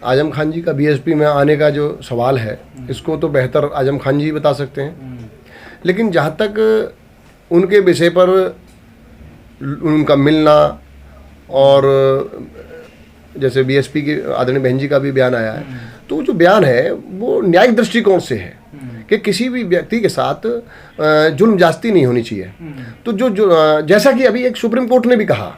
आजम खान जी का बीएसपी में आने का जो सवाल है, इसको तो बेहतर आजम खान जी बता सकते हैं। लेकिन जहाँ तक उनके विषय पर उनका मिलना, और जैसे बीएसपी के आदरणीय बहन जी का भी बयान आया है, तो जो बयान है वो न्यायिक दृष्टिकोण से है कि किसी भी व्यक्ति के साथ जुल्म ज्यादती नहीं होनी चाहिए। तो जो जैसा कि अभी एक सुप्रीम कोर्ट ने भी कहा,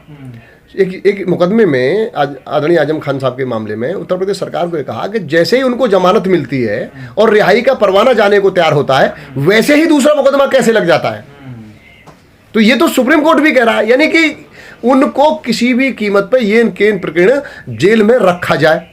एक मुकदमे में आदरणीय आजम खान साहब के मामले में उत्तर प्रदेश सरकार को ये कहा कि जैसे ही उनको जमानत मिलती है और रिहाई का परवाना जाने को तैयार होता है, वैसे ही दूसरा मुकदमा कैसे लग जाता है। तो ये तो सुप्रीम कोर्ट भी कह रहा है, यानी कि उनको किसी भी कीमत पर ये प्रकरण जेल में रखा जाए,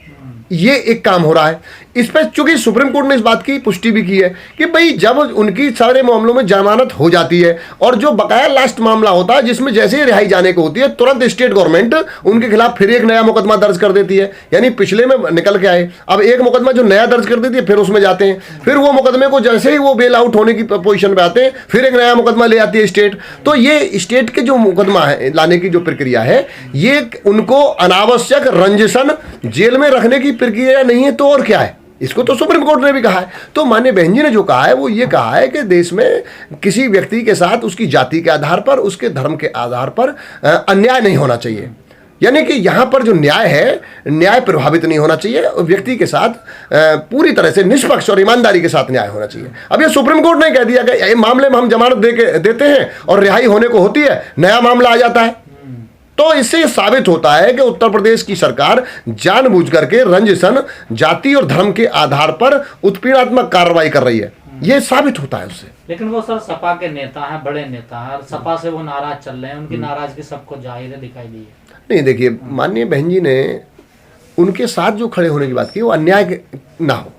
ये एक काम हो रहा है। इस पर चूंकि सुप्रीम कोर्ट ने इस बात की पुष्टि भी की है कि भाई जब उनकी सारे मामलों में जमानत हो जाती है और जो बकाया लास्ट मामला होता है जिसमें जैसे ही रिहाई जाने को होती है, तुरंत स्टेट गवर्नमेंट उनके खिलाफ फिर एक नया मुकदमा दर्ज कर देती है। यानी पिछले में निकल के आए, अब एक मुकदमा जो नया दर्ज कर देती है, फिर उसमें जाते हैं, फिर वो मुकदमे को जैसे ही वो बेल आउट होने की पोजीशन पे आते हैं, फिर एक नया मुकदमा ले आती है स्टेट। तो ये स्टेट के जो मुकदमा है लाने की जो प्रक्रिया है, ये उनको अनावश्यक रंजिशन जेल में रखने की प्रक्रिया नहीं है तो और क्या है। इसको तो सुप्रीम कोर्ट ने भी कहा है। तो माननीय बहन जी ने जो कहा है वो ये कहा है कि देश में किसी व्यक्ति के साथ उसकी जाति के आधार पर, उसके धर्म के आधार पर अन्याय नहीं होना चाहिए। यानी कि यहाँ पर जो न्याय है, न्याय प्रभावित नहीं होना चाहिए, व्यक्ति के साथ पूरी तरह से निष्पक्ष और ईमानदारी के साथ न्याय होना चाहिए। अब ये सुप्रीम कोर्ट ने कह दिया कि ये मामले में हम जमानत देते हैं और रिहाई होने को होती है, नया मामला आ जाता है। तो इससे ये साबित होता है कि उत्तर प्रदेश की सरकार जानबूझ करके रंजिशन जाति और धर्म के आधार पर उत्पीड़नात्मक कार्रवाई कर रही है, ये साबित होता है उससे। लेकिन वो सर सपा के नेता हैं, बड़े नेता हैं, सपा से वो नाराज चल रहे हैं, उनकी नाराजगी सबको जाहिर है दिखाई दी है। नहीं, देखिए माननीय बहन जी ने उनके साथ जो खड़े होने की बात की वो अन्याय ना हो,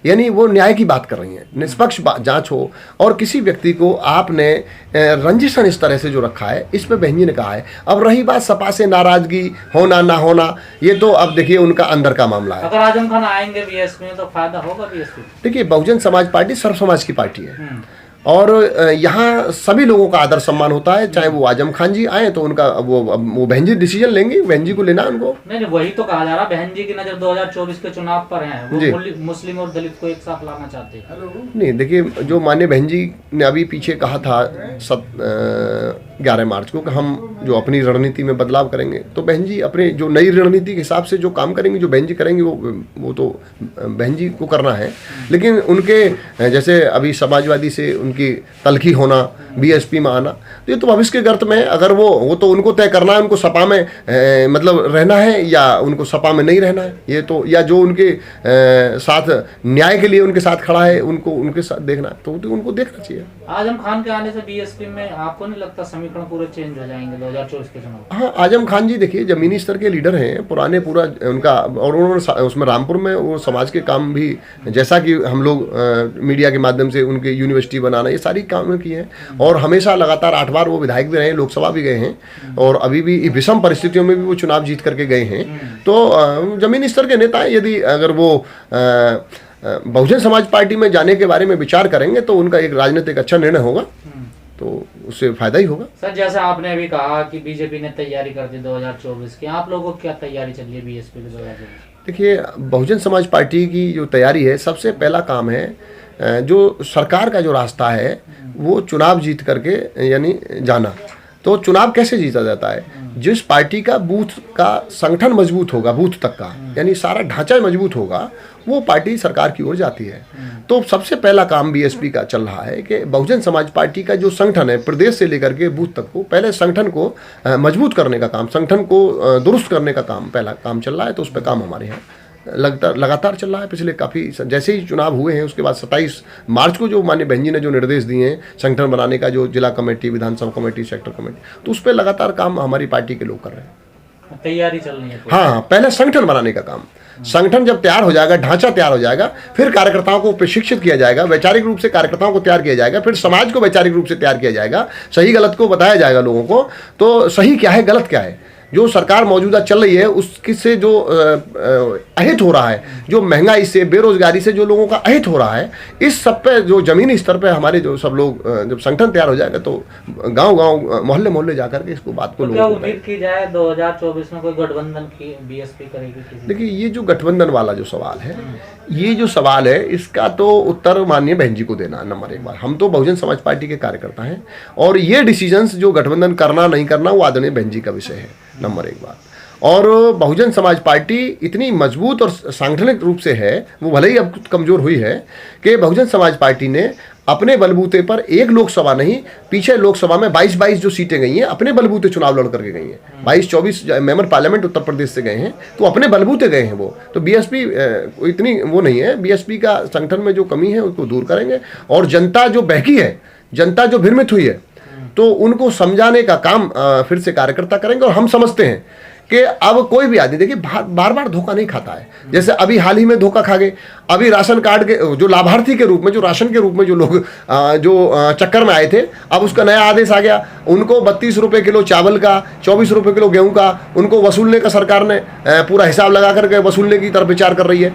यानी वो न्याय की बात कर रही हैं, निष्पक्ष जांच हो। और किसी व्यक्ति को आपने रंजिशन इस तरह से जो रखा है, इस पे बहन जी ने कहा है। अब रही बात सपा से नाराजगी होना ना होना, ये तो अब देखिए उनका अंदर का मामला है। अगर आजम खान आएंगे बीएसपी में तो फायदा होगा बीएसपी। देखिए बहुजन समाज पार्टी सर्व समाज की पार्टी है और यहाँ सभी लोगों का आदर सम्मान होता है। चाहे वो आजम खान जी आए तो उनका वो बहन जी डिसीजन लेंगे, बहन जी को लेना उनको। नहीं, वही तो कहा जा रहा, बहन जी की नजर 2024 के चुनाव पर है, वो मुस्लिम और दलित को एक साथ लाना चाहते हैं। नहीं, देखिए जो माननीय बहन जी ने अभी पीछे कहा था 11 मार्च को कि हम जो अपनी रणनीति में बदलाव करेंगे, तो बहन जी अपने जो नई रणनीति के हिसाब से जो काम करेंगे, जो बहन जी करेंगे वो तो बहन जी को करना है। लेकिन उनके जैसे अभी समाजवादी से उनकी तलखी होना, बीएसपी में आना, तो ये तो भविष्य के गर्त में, अगर वो तो उनको तय करना है उनको सपा में मतलब रहना है या उनको सपा में नहीं रहना है। ये तो या जो उनके साथ न्याय के लिए उनके साथ खड़ा है उनको उनके साथ देखना, तो उनको देखना चाहिए। आजम खान के आने से बीएसपी में आपको नहीं लगता समीकरण पूरे चेंज हो जाएंगे 2024 के चुनाव? हाँ, आजम खान जी देखिए जमीनी स्तर के लीडर हैं, पुराने पूरा उनका, और उन्होंने उसमें रामपुर में वो समाज के काम भी, जैसा कि हम लोग मीडिया के माध्यम से उनके यूनिवर्सिटी बनाना, ये सारी काम किए हैं। और हमेशा लगातार 8 बार वो विधायक भी रहे हैं, लोकसभा भी गए हैं, और अभी भी विषम परिस्थितियों में भी वो चुनाव जीत करके गए हैं। तो जमीनी स्तर के नेता, यदि अगर वो बहुजन समाज पार्टी में जाने के बारे में विचार करेंगे तो उनका एक राजनीतिक अच्छा निर्णय होगा, तो उससे फायदा ही होगा। सर जैसे आपने अभी कहा कि बीजेपी ने तैयारी कर दी 2024 की, आप लोगों को क्या तैयारी चल रही है बीएसपी की 2024? देखिए बहुजन समाज पार्टी की जो तैयारी है, सबसे पहला काम है जो सरकार का जो रास्ता है वो चुनाव जीत करके यानी जाना। तो चुनाव कैसे जीता जाता है? जिस पार्टी का बूथ का संगठन मजबूत होगा, बूथ तक का यानी सारा ढांचा मजबूत होगा, वो पार्टी सरकार की ओर जाती है। तो सबसे पहला काम बीएसपी का चल रहा है कि बहुजन समाज पार्टी का जो संगठन है, प्रदेश से लेकर के बूथ तक को, पहले संगठन को मजबूत करने का काम, संगठन को दुरुस्त करने का काम, पहला काम चल रहा है। तो उस पर काम हमारे यहाँ लगातार चल रहा है। पिछले काफ़ी, जैसे ही चुनाव हुए हैं उसके बाद 27 मार्च को जो माननीय बहन जी ने जो निर्देश दिए हैं संगठन बनाने का, जो जिला कमेटी, विधानसभा कमेटी, सेक्टर कमेटी, तो उस पर लगातार काम हमारी पार्टी के लोग कर रहे हैं, तैयारी चल रही है। हाँ, पहले संगठन बनाने का काम, संगठन जब तैयार हो जाएगा, ढांचा तैयार हो जाएगा, फिर कार्यकर्ताओं को प्रशिक्षित किया जाएगा, वैचारिक रूप से कार्यकर्ताओं को तैयार किया जाएगा, फिर समाज को वैचारिक रूप से तैयार किया जाएगा, सही गलत को बताया जाएगा लोगों को, तो सही क्या है गलत क्या है, जो सरकार मौजूदा चल रही है उसकी से जो अहित हो रहा है, जो महंगाई से, बेरोजगारी से जो लोगों का अहित हो रहा है, इस सब पे जो जमीनी स्तर पे हमारे जो सब लोग जब संगठन तैयार हो जाएगा तो गांव-गांव, मोहल्ले जाकर के इसको बात को तो लोगों को उम्मीद की जाए 2024 में कोई गठबंधन की बीएसपी करेगी? देखिए, ये जो गठबंधन वाला जो सवाल है, ये जो सवाल है इसका तो उत्तर माननीय बहन जी को देना है नंबर एक बार। हम तो बहुजन समाज पार्टी के कार्यकर्ता हैं और ये डिसीजंस जो गठबंधन करना नहीं करना वो आदरणीय बहन जी का विषय है नंबर एक बार। और बहुजन समाज पार्टी इतनी मजबूत और सांगठनिक रूप से है, वो भले ही अब कमजोर हुई है, कि बहुजन समाज पार्टी ने अपने बलबूते पर एक लोकसभा नहीं, पीछे लोकसभा में 22 जो सीटें गई हैं अपने बलबूते चुनाव लड़ करके गई हैं। 22-24 मेंबर पार्लियामेंट उत्तर प्रदेश से गए हैं, तो अपने बलबूते गए हैं वो। तो बीएसपी इतनी वो नहीं है, बीएसपी का संगठन में जो कमी है उसको दूर करेंगे। और जनता जो बहकी है, जनता जो भ्रमित हुई है, तो उनको समझाने का काम फिर से कार्यकर्ता करेंगे। और हम समझते हैं कि अब कोई भी आदमी, देखिए, बार बार धोखा नहीं खाता है। जैसे अभी हाल ही में धोखा खा गए, अभी राशन कार्ड के जो लाभार्थी के रूप में, जो राशन के रूप में जो लोग चक्कर में आए थे, अब उसका नया आदेश आ गया, उनको 32 रुपये किलो चावल का, 24 रुपये किलो गेहूं का उनको वसूलने का सरकार ने पूरा हिसाब लगा करके वसूलने की तरफ विचार कर रही है।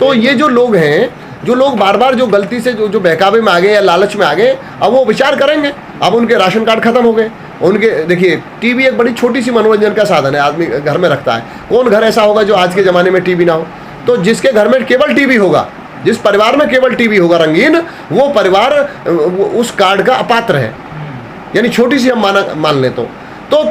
तो ये जो लोग हैं, जो लोग बार बार जो गलती से जो बहकावे में आ गए या लालच में आ गए, अब वो विचार करेंगे। अब उनके राशन कार्ड खत्म हो गए, उनके, देखिए, टीवी एक बड़ी छोटी सी मनोरंजन का साधन है, आदमी घर में रखता है। कौन घर ऐसा होगा जो आज के ज़माने में टीवी ना हो? तो जिसके घर में केबल टीवी होगा, जिस परिवार में केबल टीवी होगा रंगीन, वो परिवार उस कार्ड का अपात्र है। यानी छोटी सी हम मान लें तो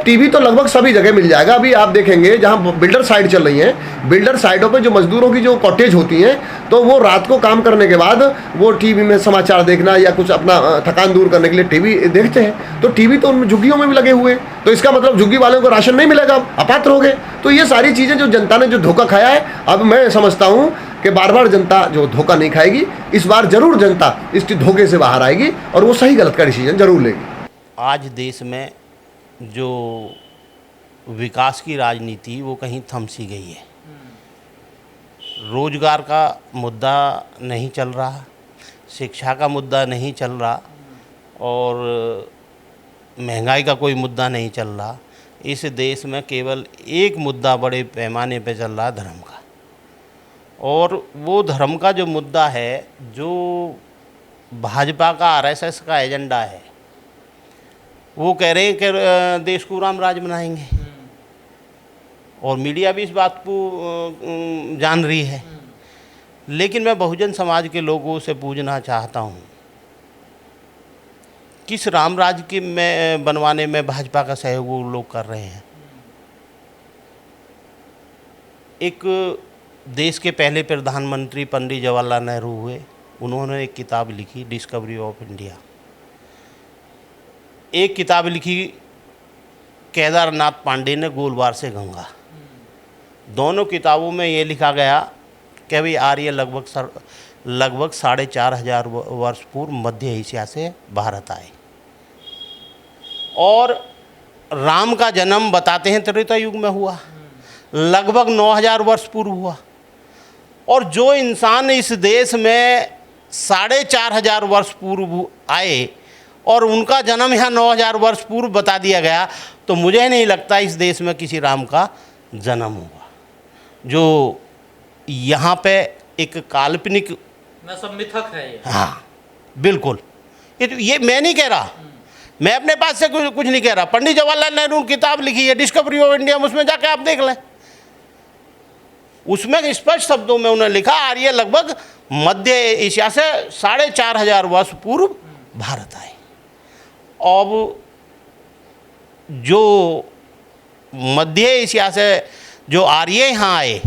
टीवी तो लगभग सभी जगह मिल जाएगा। अभी आप देखेंगे जहां बिल्डर साइड चल रही हैं, बिल्डर साइडों पे जो मजदूरों की जो कॉटेज होती हैं, तो वो रात को काम करने के बाद वो टीवी में समाचार देखना या कुछ अपना थकान दूर करने के लिए टीवी देखते हैं। तो टीवी तो उन झुग्गियों में भी लगे हुए, तो इसका मतलब झुग्गी वालों को राशन नहीं मिलेगा, अपात्र हो गए। तो ये सारी चीज़ें जो जनता ने जो धोखा खाया है, अब मैं समझता हूँ कि बार बार जनता जो धोखा नहीं खाएगी, इस बार जरूर जनता इसकी धोखे से बाहर आएगी और वो सही गलत का डिसीजन जरूर लेगी। आज देश में जो विकास की राजनीति वो कहीं थम सी गई है। रोजगार का मुद्दा नहीं चल रहा, शिक्षा का मुद्दा नहीं चल रहा और महंगाई का कोई मुद्दा नहीं चल रहा। इस देश में केवल एक मुद्दा बड़े पैमाने पे चल रहा है, धर्म का। और वो धर्म का जो मुद्दा है, जो भाजपा का आरएसएस का एजेंडा है, वो कह रहे हैं कि देश को राम राज बनाएंगे और मीडिया भी इस बात को जान रही है। लेकिन मैं बहुजन समाज के लोगों से पूछना चाहता हूँ, किस राम राज के में बनवाने में भाजपा का सहयोग वो लोग कर रहे हैं? एक देश के पहले प्रधानमंत्री पंडित जवाहरलाल नेहरू हुए, उन्होंने एक किताब लिखी, डिस्कवरी ऑफ इंडिया। एक किताब लिखी केदारनाथ पांडे ने, गोलवार से गंगा। दोनों किताबों में ये लिखा गया कि भाई आर्य लगभग 4,500 वर्ष पूर्व मध्य एशिया से भारत आए और राम का जन्म बताते हैं त्रेता युग में हुआ, लगभग 9,000 वर्ष पूर्व हुआ। और जो इंसान इस देश में 4,500 वर्ष पूर्व आए और उनका जन्म यहाँ 9,000 वर्ष पूर्व बता दिया गया, तो मुझे नहीं लगता इस देश में किसी राम का जन्म होगा। जो यहाँ पे एक काल्पनिक सब मिथक है ये। हाँ, बिल्कुल। ये मैं नहीं कह रहा, मैं अपने पास से कुछ नहीं कह रहा। पंडित जवाहरलाल नेहरू ने किताब लिखी है डिस्कवरी ऑफ इंडिया, उसमें जाके आप देख लें। उसमें स्पष्ट शब्दों में उन्होंने लिखा, आर्य लगभग मध्य एशिया से 4,500 वर्ष पूर्व भारत आए। अब जो मध्य एशिया से जो आर्य यहाँ आए,